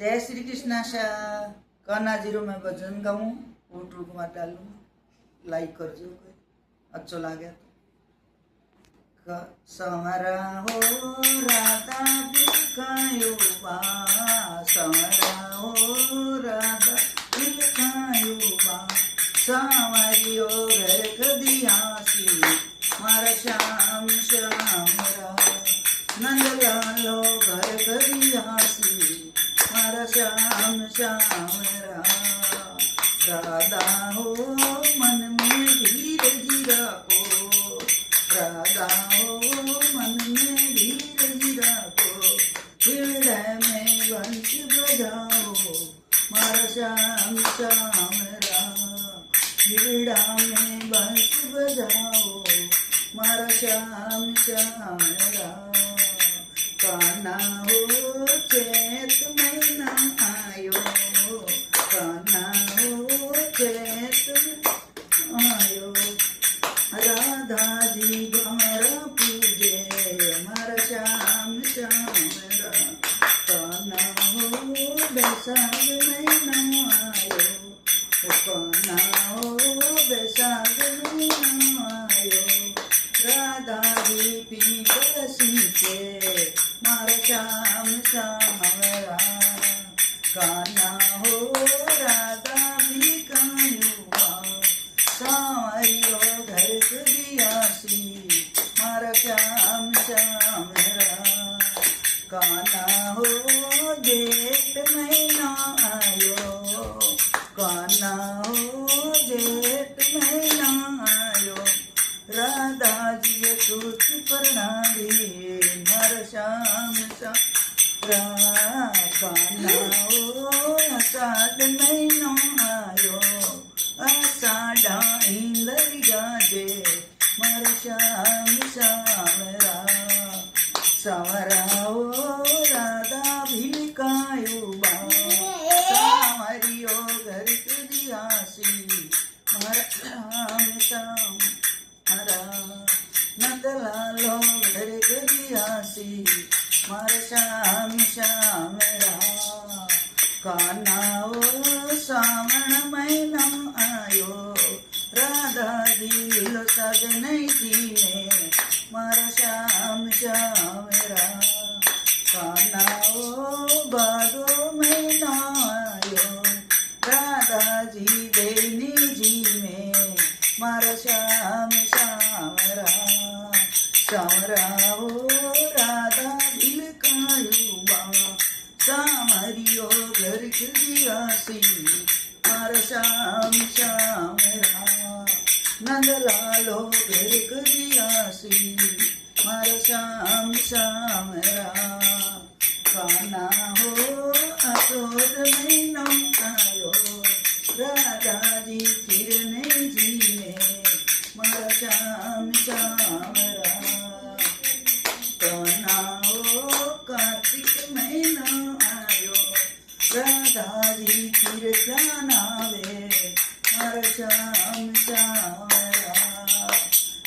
जय श्री कृष्ण शाह काना जीरो में भजन गाऊं यूट्यूब में डालूं लाइक करजो कोई अच्छो लागे तो समरा हो राधा बिलखायो बा समरा हो राधा बिलखायो बा सावरियो घर कदियासी मारा श्याम श्यामरा नंदलालो घर कदियासी मारा श्याम श्यामरा राधा हो मन में धीरे धीरा को राधा हो मन में धीरे धीरा को हृदय में वंश बजाओ मारा श्याम श्यामरा हृदय में वंश बजाओ मारा श्याम श्यामरा काना हो चैत महीना आयो काना हो चैत आयो राधा जी हमारा पूजे मारा श्याम श्यामरा काना हो बैसाख महीना आयो काना हो बैसाख महीना आयो राधा जी पीकर सींचे मारा श्याम श्यामरा काना हो राधा बिलखायो सावरियो घर कदियासी मारा श्याम श्यामरा काना हो जेठ महीना आयो काना हो जेठ महीना आयो राधा जी सूत प्रणाली मारा श्याम श्यामरा काना हो आषाढ़ महीनो आयो आषाढ़ा इंदर गाजे मारा श्याम श्यामरा सावरा हो राधा बिलखायो बा सावरियो घर कदियासी मारा श्याम श्यामरा नंदलालो घर कदियासी मारा श्याम श्यामरा काना हो सावण महीना आयो राधा दिलो सगन जीने मारा श्याम श्यामरा काना हो भादो महीना आयो राधा जी देनी जी में मारा श्याम श्यामरा श्यामरा हो राधा बिलखायो बा सावरियो घर कदियासी मारा श्याम श्यामरा नंदलालो घर कदियासी मारा श्याम श्यामरा काना हो आषाढ़ महीना आयो राधा जी किरने जी में मारा श्याम श्यामरा काना हो कार्तिक महीना आयो राधा जी कीर्तन आवे मारा श्याम श्यामरा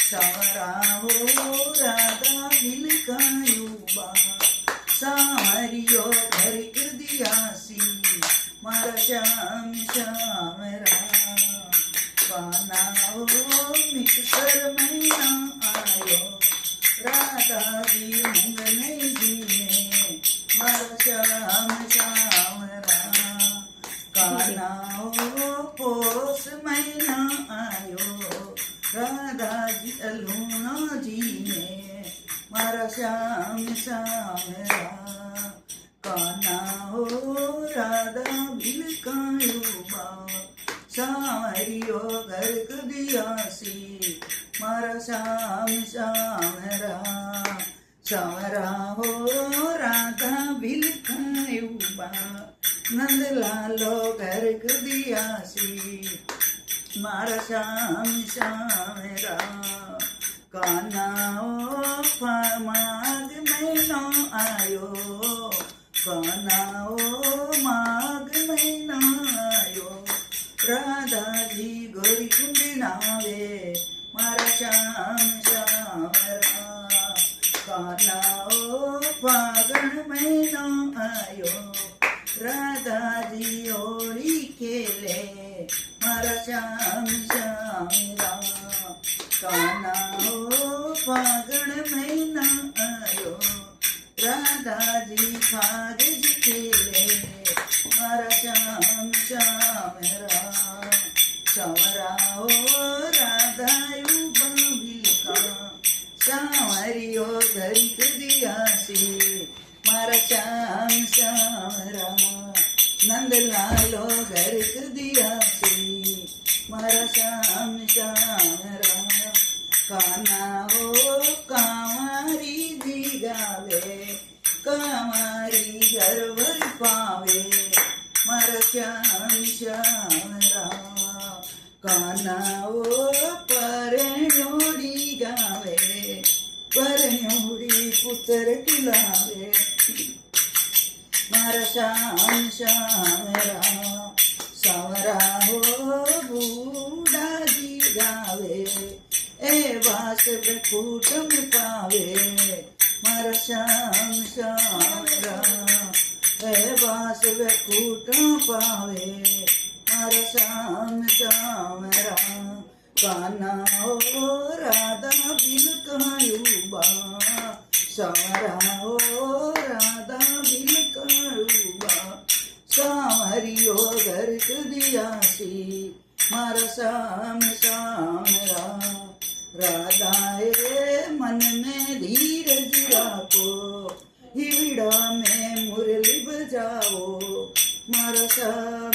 सावरा हो राधा बिलखायो बा सावरियो घर कदियासी मारा श्याम श्यामरा काना हो मिक्सर महीना आयो राधा जी मंगने जी में मारा श्याम श्यामरा काना हो पोस महीना आयो राधा जी अलूना जी में मारा श्याम श्यामरा काना हो राधा बिलखायो बा सावरियो घर कदियासी मारा श्याम श्यामरा श्यामरा हो राधा बिलखायो बा नंदलालो घर कदियासी मारा श्याम श्यामरा काना हो माघ महीनो आयो काना हो माघ महीना आयो राधा जी गोरी कुंड नावे मारा श्याम श्यामरा काना हो फागण महीनो आयो ખાગજ ખેલે મારા શ્યામ શ્યામ રામ સાવરાઓ રાધાયુ બિલકા સાવરિયો ધરિત દિયાસી મારા શ્યામ શ્યામ રામ નંદલાલો ધરિત દિયાસી મારા શ્યામ શ્યામ રામ કાનાઓ કાંવારી જી ગાવે કાંવારી ગરવર પાવે મારા શ્યામ શ્યામ રામ કાનાઓ પરણોડી ગાવે પરણોડી પુત્ર કિલાવે મારા શ્યામ શ્યામ રામ સાવરાહો બુડાજી ગાવે એ વાસ કુટુંબ પાવે મારા શ્યામ શ્યામ રામ એ વાસ કુટુંબ પાવે મારા શ્યામ શ્યામ રામ કાનાઓ રાધા બિલકાયુબા સાવરાઓ રાધા બિલકાયુબા સાવરિયો ધરિત દિયાસી મારા શ્યામ શ્યામ રામ राधाए मन में धीरज राखो हिवड़ा में मुरली बजाओ मारा श्याम